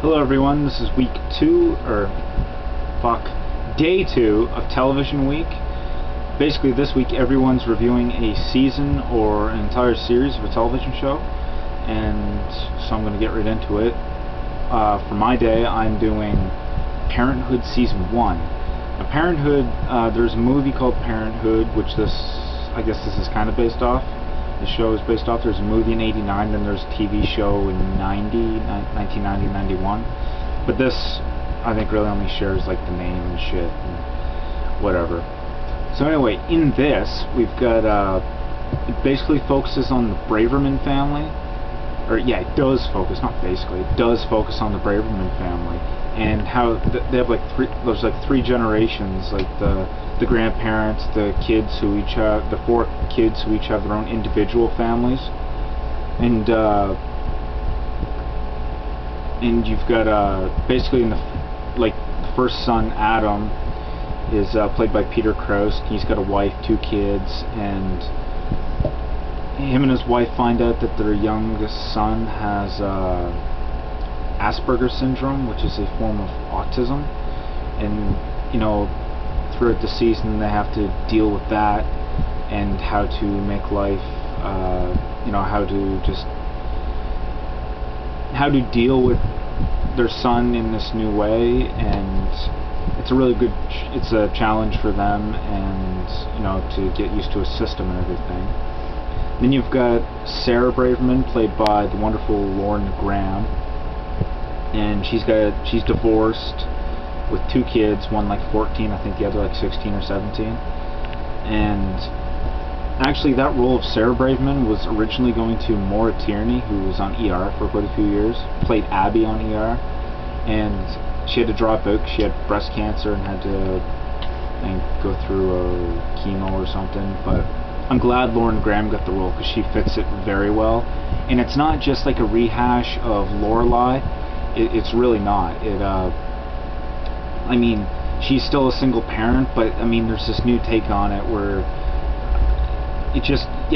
Hello everyone, this is week 2, day 2 of television week. Basically this week everyone's reviewing a season or an entire series of a television show, and so I'm going to get right into it. For my day I'm doing Parenthood Season 1. Now Parenthood, there's a movie called Parenthood, which I guess this is kind of based off. The show is based off. There's a movie in '89, then there's a TV show in 1990, 91. But this, I think, really only shares like the name and shit and whatever. So anyway, in this, we've got, it basically focuses on the Braverman family. Or yeah, it does focus, not basically, it does focus on the Braverman family. And how they have there's like 3 generations, like the grandparents, the kids who each have, the 4 kids who each have their own individual families, and you've got basically the first son, Adam, is played by Peter Krause. He's got a wife, 2 kids, and him and his wife find out that their youngest son has Asperger's syndrome, which is a form of autism, and throughout the season they have to deal with that and how to make life, how to deal with their son in this new way. And it's a really good, it's a challenge for them, and to get used to a system and everything. Then you've got Sarah Braverman, played by the wonderful Lauren Graham, and she's divorced with 2 kids, one like 14, I think the other like 16 or 17. And actually that role of Sarah Braverman was originally going to Maura Tierney, who was on ER for quite a few years, played Abby on ER, and she had to drop out because she had breast cancer and had to, I think, go through a chemo or something. But I'm glad Lauren Graham got the role because she fits it very well. And it's not just like a rehash of Lorelai. It's really not. I mean, she's still a single parent, but I mean, there's this new take on it where you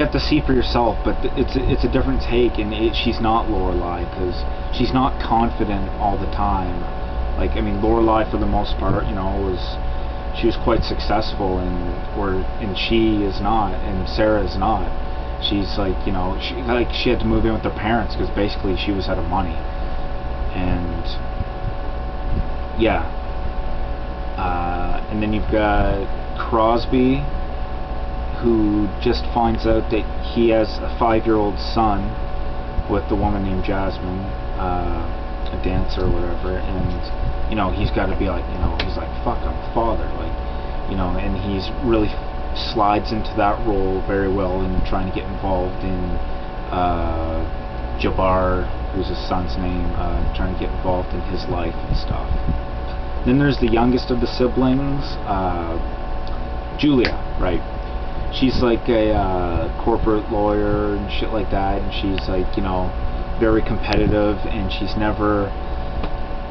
have to see for yourself. But it's a different take, and she's not Lorelai because she's not confident all the time. Like, I mean, Lorelai for the most part, she was quite successful, and she is not, and Sarah is not. She's like, she had to move in with her parents because basically she was out of money. And yeah, and then you've got Crosby, who just finds out that he has a 5-year-old son with a woman named Jasmine, a dancer or whatever, and he's got to be like, he's like, fuck, I'm a father, like, and he's really slides into that role very well in trying to get involved in Jabbar, who's his son's name, trying to get involved in his life and stuff. Then there's the youngest of the siblings, Julia, right? She's like a corporate lawyer and shit like that, and she's like, very competitive, and she's never,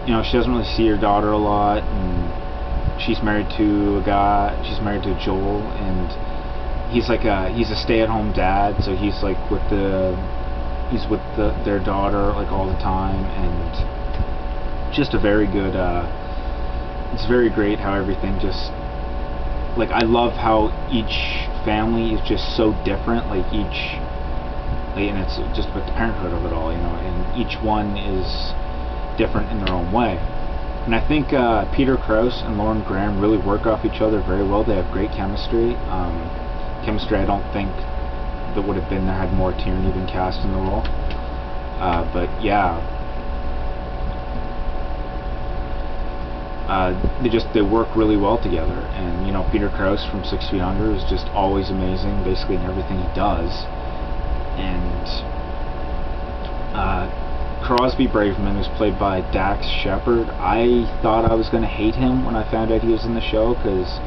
she doesn't really see her daughter a lot, and she's married to Joel, and he's a stay-at-home dad, so he's like with their daughter like all the time, and just a very good, it's very great how everything just, like, I love how each family is just so different, and it's just with the parenthood of it all, and each one is different in their own way. And I think Peter Krause and Lauren Graham really work off each other very well. They have great chemistry. Chemistry I don't think that would have been there had Maura Tierney been cast in the role. But yeah, they work really well together. And Peter Krause from 6 Feet Under is just always amazing, basically in everything he does. And Crosby Braverman was played by Dax Shepard. I thought I was going to hate him when I found out he was in the show, because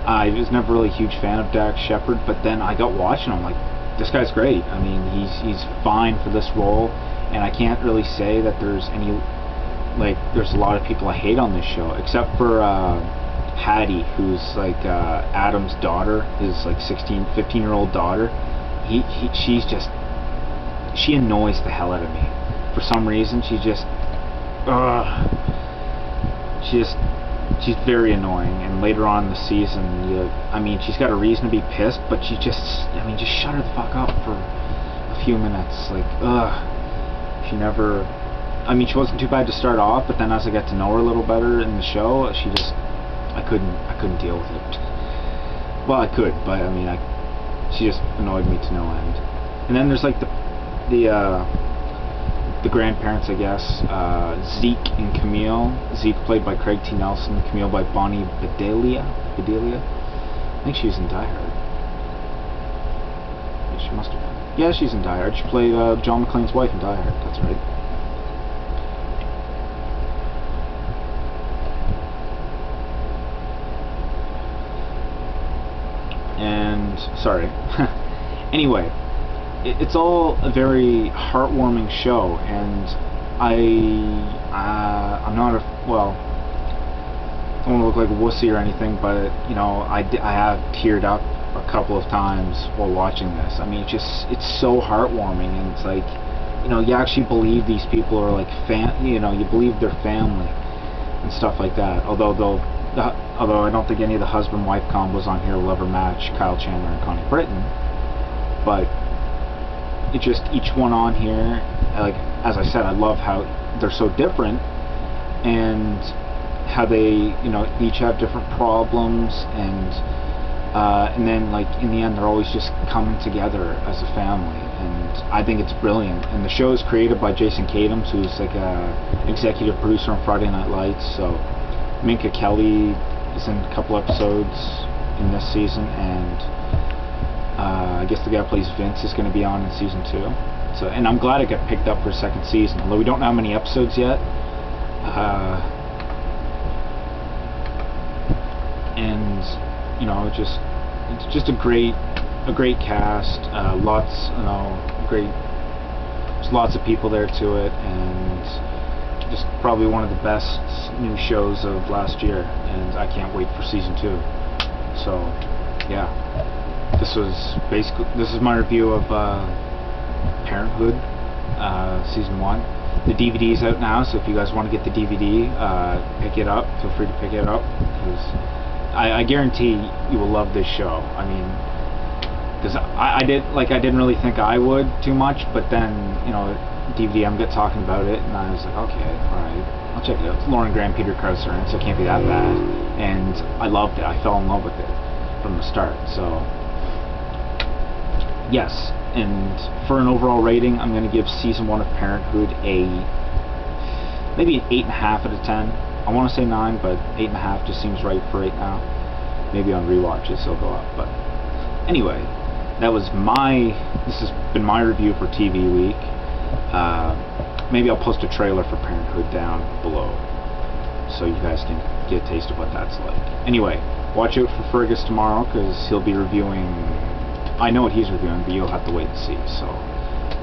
I was never really a huge fan of Dax Shepard, but then I got watching him, like, this guy's great. I mean, he's fine for this role, and I can't really say that there's there's a lot of people I hate on this show, except for Hattie, who's like Adam's daughter, his like 15-year-old daughter. She annoys the hell out of me. For some reason, she's very annoying. And later on in the season, I mean, she's got a reason to be pissed, but just shut her the fuck up for a few minutes. Like, she never. I mean, she wasn't too bad to start off, but then as I got to know her a little better in the show, I couldn't deal with it. Well, I could, but I mean, she just annoyed me to no end. And then there's like the grandparents, I guess, Zeke and Camille. Zeke played by Craig T. Nelson, Camille by Bonnie Bedelia. I think she was in Die Hard. Yeah, she must have been. Yeah, she's in Die Hard. She played John McClane's wife in Die Hard. That's right. And sorry. Anyway, it's all a very heartwarming show, and I'm not a, well, I don't want to look like a wussy or anything, but you know, I have teared up a couple of times while watching this. I mean, it's so heartwarming, and it's like, you know, you actually believe these people are like you know, you believe they're family and stuff like that. Although I don't think any of the husband-wife combos on here will ever match Kyle Chandler and Connie Britton, but it just, each one on here, like, as I said, I love how they're so different, and how they, you know, each have different problems, and then, like, in the end, they're always just coming together as a family, and I think it's brilliant. And the show is created by Jason Katims, who's like a executive producer on Friday Night Lights. So Minka Kelly is in a couple episodes in this season, and I guess the guy who plays Vince is going to be on in season 2. So, and I'm glad it got picked up for a second season, although we don't know how many episodes yet. And you know, it's just a great cast. Lots, you know, there's lots of people there to it, and just probably one of the best new shows of last year, and I can't wait for season 2. So yeah, this is my review of Parenthood season 1. The DVD is out now, so if you guys want to get the DVD, pick it up. Feel free to pick it up, because I guarantee you will love this show. I mean, because I didn't really think I would too much, but then, you know, DVD, I'm talking about it, and I was like, okay, alright, I'll check it out. It's Lauren Graham, Peter Krauser, so it can't be that bad. And I loved it. I fell in love with it from the start. So yes, and for an overall rating, I'm going to give season 1 of Parenthood maybe an 8.5 out of 10. I want to say 9, but 8.5 just seems right for right now. Maybe on rewatches it'll go up. But anyway, this has been my review for TV Week. Maybe I'll post a trailer for Parenthood down below, so you guys can get a taste of what that's like. Anyway, watch out for Fergus tomorrow, because he'll be reviewing. I know what he's reviewing, but you'll have to wait and see. So,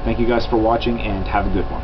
thank you guys for watching, and have a good one.